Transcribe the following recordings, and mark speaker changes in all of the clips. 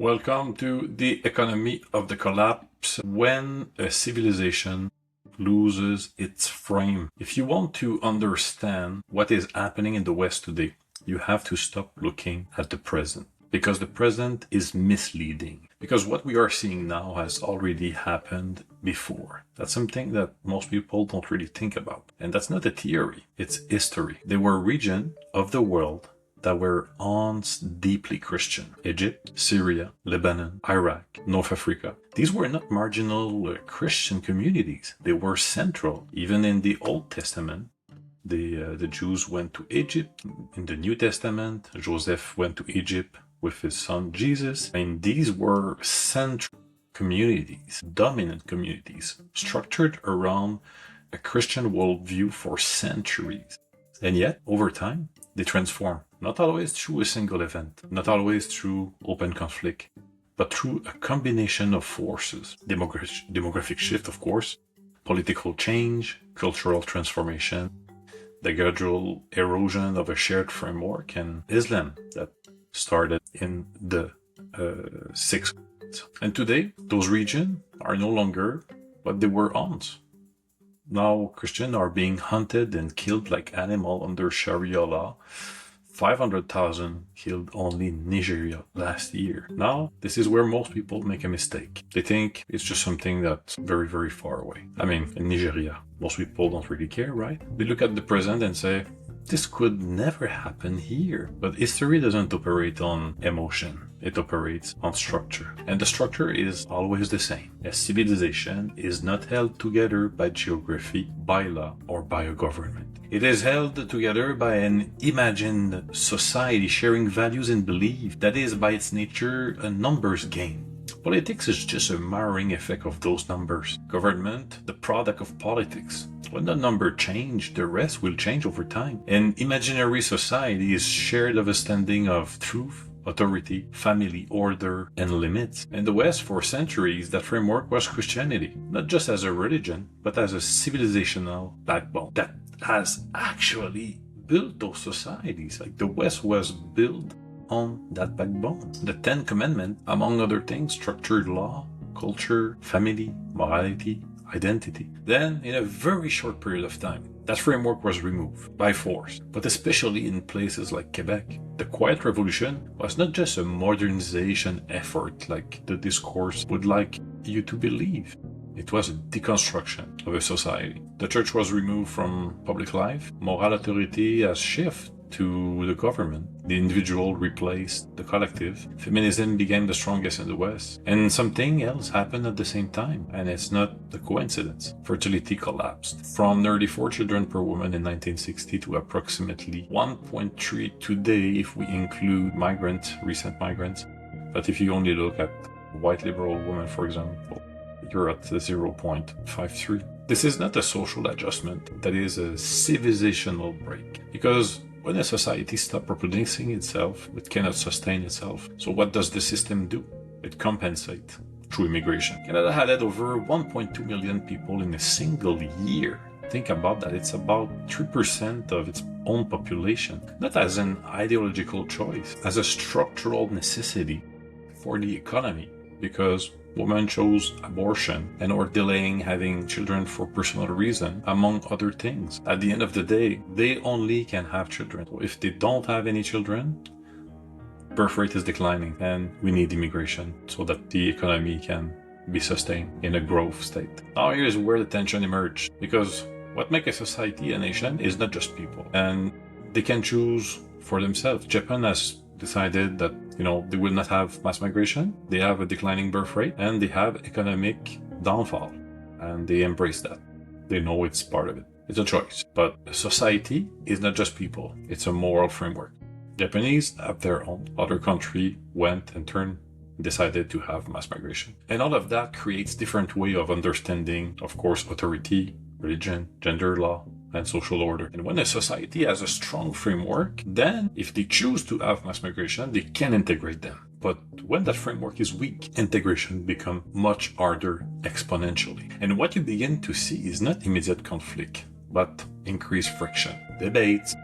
Speaker 1: Welcome to the economy of the collapse. When a civilization loses its frame. If you want to understand what is happening in the West today, you have to stop looking at the present. Because the present is misleading. Because what we are seeing now has already happened before. That's something that most people don't really think about. And that's not a theory, it's history. There were regions of the world that were once deeply Christian. Egypt, Syria, Lebanon, Iraq, North Africa. These were not marginal Christian communities. They were central. Even in the Old Testament, the Jews went to Egypt. In the New Testament, Joseph went to Egypt with his son Jesus. And these were central communities, dominant communities, structured around a Christian worldview for centuries. And yet, over time, they transform. Not always through a single event, not always through open conflict, but through a combination of forces. Demographic shift, of course, political change, cultural transformation, the gradual erosion of a shared framework, and Islam that started in the 6th. And today, those regions are no longer what they were once. Now Christians are being hunted and killed like animals under Sharia law. 500,000 killed only in Nigeria last year. Now, this is where most people make a mistake. They think it's just something that's very, very far away. I mean, in Nigeria, most people don't really care, right? They look at the present and say, this could never happen here. But history doesn't operate on emotion. It operates on structure. And the structure is always the same. A civilization is not held together by geography, by law, or by a government. It is held together by an imagined society sharing values and beliefs that is by its nature a numbers game. Politics is just a mirroring effect of those numbers. Government, the product of politics. When the number change, the rest will change over time. An imaginary society is shared understanding of truth, authority, family, order, and limits. In the West, for centuries, that framework was Christianity, not just as a religion, but as a civilizational backbone that has actually built those societies. Like the West was built on that backbone. The 10 Commandments, among other things, structured law, culture, family, morality, identity. Then, in a very short period of time, that framework was removed by force. But especially in places like Quebec, the Quiet Revolution was not just a modernization effort like the discourse would like you to believe. It was a deconstruction of a society. The church was removed from public life. Moral authority has shifted to the government. The individual replaced the collective. Feminism became the strongest in the West. And something else happened at the same time, and it's not a coincidence. Fertility collapsed from nearly 4 children per woman in 1960 to approximately 1.3 today if we include recent migrants. But if you only look at white liberal women, for example, you're at 0.53. This is not a social adjustment, that is a civilizational break. Because when a society stops reproducing itself, it cannot sustain itself. So what does the system do? It compensates through immigration. Canada had over 1.2 million people in a single year. Think about that. It's about 3% of its own population. Not as an ideological choice, as a structural necessity for the economy. Because women chose abortion and or delaying having children for personal reason, among other things. At the end of the day, they only can have children. So if they don't have any children, birth rate is declining, and we need immigration so that the economy can be sustained in a growth state. Now here's where the tension emerged, because what makes a society a nation is not just people, and they can choose for themselves. Japan has decided that they will not have mass migration, they have a declining birth rate, and they have economic downfall, and they embrace that. They know it's part of it. It's a choice. But a society is not just people, it's a moral framework. Japanese have their own. Other country went and decided to have mass migration. And all of that creates different way of understanding, of course, authority, religion, gender law, and social order. And when a society has a strong framework, then if they choose to have mass migration, they can integrate them. But when that framework is weak, integration becomes much harder exponentially. And what you begin to see is not immediate conflict, but increased friction, debates,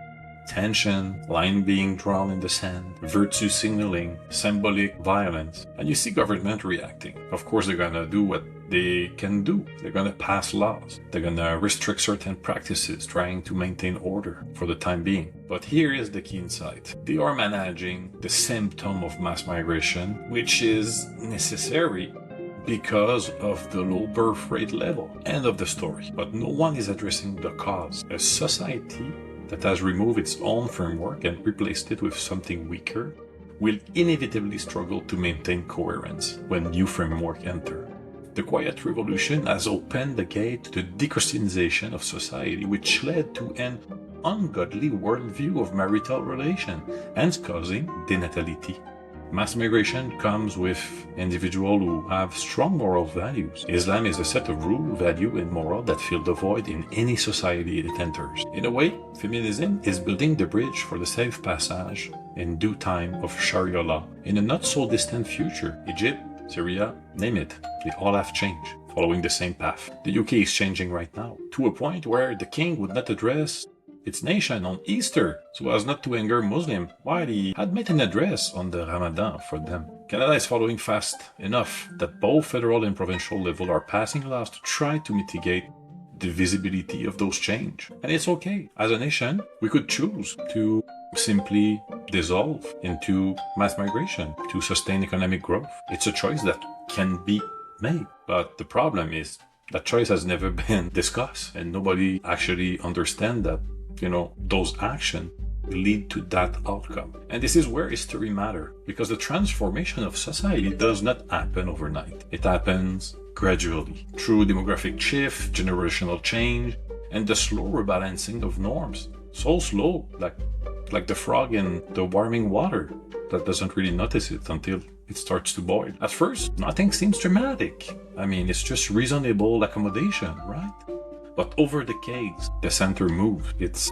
Speaker 1: tension, line being drawn in the sand, virtue signaling, symbolic violence, and you see government reacting. Of course, they're gonna do what they can do. They're gonna pass laws. They're gonna restrict certain practices, trying to maintain order for the time being. But here is the key insight. They are managing the symptom of mass migration, which is necessary because of the low birth rate level. End of the story. But no one is addressing the cause. A society that has removed its own framework and replaced it with something weaker will inevitably struggle to maintain coherence when new framework enter. The Quiet Revolution has opened the gate to the dechristianization of society, which led to an ungodly worldview of marital relation, hence causing denatality. Mass migration comes with individuals who have strong moral values. Islam is a set of rules, values, and morals that fill the void in any society it enters. In a way, feminism is building the bridge for the safe passage in due time of Sharia law. In a not so distant future, Egypt, Syria, name it, they all have changed, following the same path. The UK is changing right now, to a point where the king would not address its nation on Easter so as not to anger Muslims, while he had made an address on the Ramadan for them. Canada is following fast enough that both federal and provincial level are passing laws to try to mitigate the visibility of those changes. And it's okay. As a nation, we could choose to simply dissolve into mass migration to sustain economic growth. It's a choice that can be made. But the problem is that choice has never been discussed, and nobody actually understands that those actions lead to that outcome. And this is where history matters, because the transformation of society does not happen overnight. It happens gradually through demographic shift, generational change, and the slow rebalancing of norms. So slow, like the frog in the warming water that doesn't really notice it until it starts to boil. At first, nothing seems dramatic. It's just reasonable accommodation, right? But over decades, the center moves. It's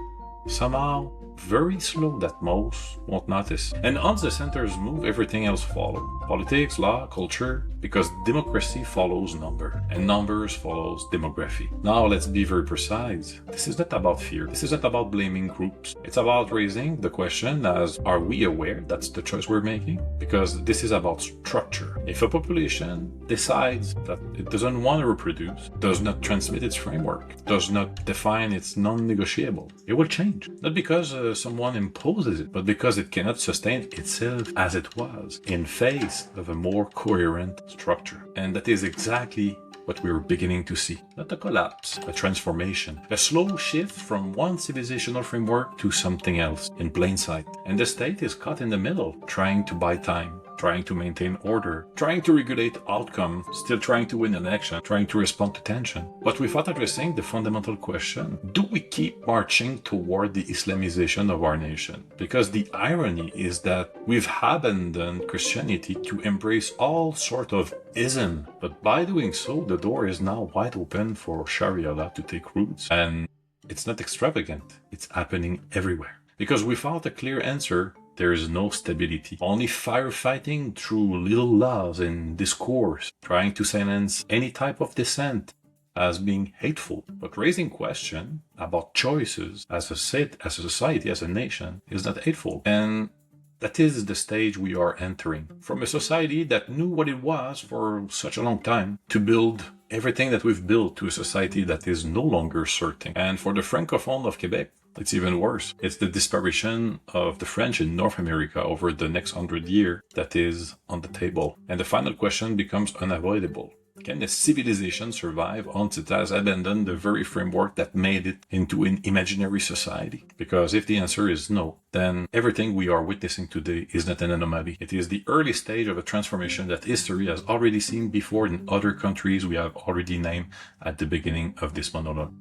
Speaker 1: somehow very slow that most won't notice. And once the centers move, everything else follows. Politics, law, culture, because democracy follows number, and numbers follows demography. Now let's be very precise. This is not about fear. This isn't about blaming groups. It's about raising the question as, are we aware that's the choice we're making? Because this is about structure. If a population decides that it doesn't want to reproduce, does not transmit its framework, does not define its non-negotiable, it will change. Not because someone imposes it, but because it cannot sustain itself as it was in face of a more coherent structure. And that is exactly what we are beginning to see. Not a collapse, a transformation, a slow shift from one civilizational framework to something else in plain sight. And the state is caught in the middle, trying to buy time, trying to maintain order, trying to regulate outcome, still trying to win an election, trying to respond to tension. But without addressing the fundamental question, do we keep marching toward the Islamization of our nation? Because the irony is that we've abandoned Christianity to embrace all sort of ism, but by doing so, the door is now wide open for Sharia law to take roots. And it's not extravagant, it's happening everywhere. Because without a clear answer, there is no stability. Only firefighting through little laws and discourse, trying to silence any type of dissent as being hateful. But raising question about choices as a society, as a nation, is not hateful. And that is the stage we are entering. From a society that knew what it was for such a long time, to build everything that we've built to a society that is no longer certain. And for the Francophone of Quebec, it's even worse. It's the disparition of the French in North America over the next 100 years that is on the table. And the final question becomes unavoidable. Can a civilization survive once it has abandoned the very framework that made it into an imaginary society? Because if the answer is no, then everything we are witnessing today is not an anomaly. It is the early stage of a transformation that history has already seen before in other countries we have already named at the beginning of this monologue.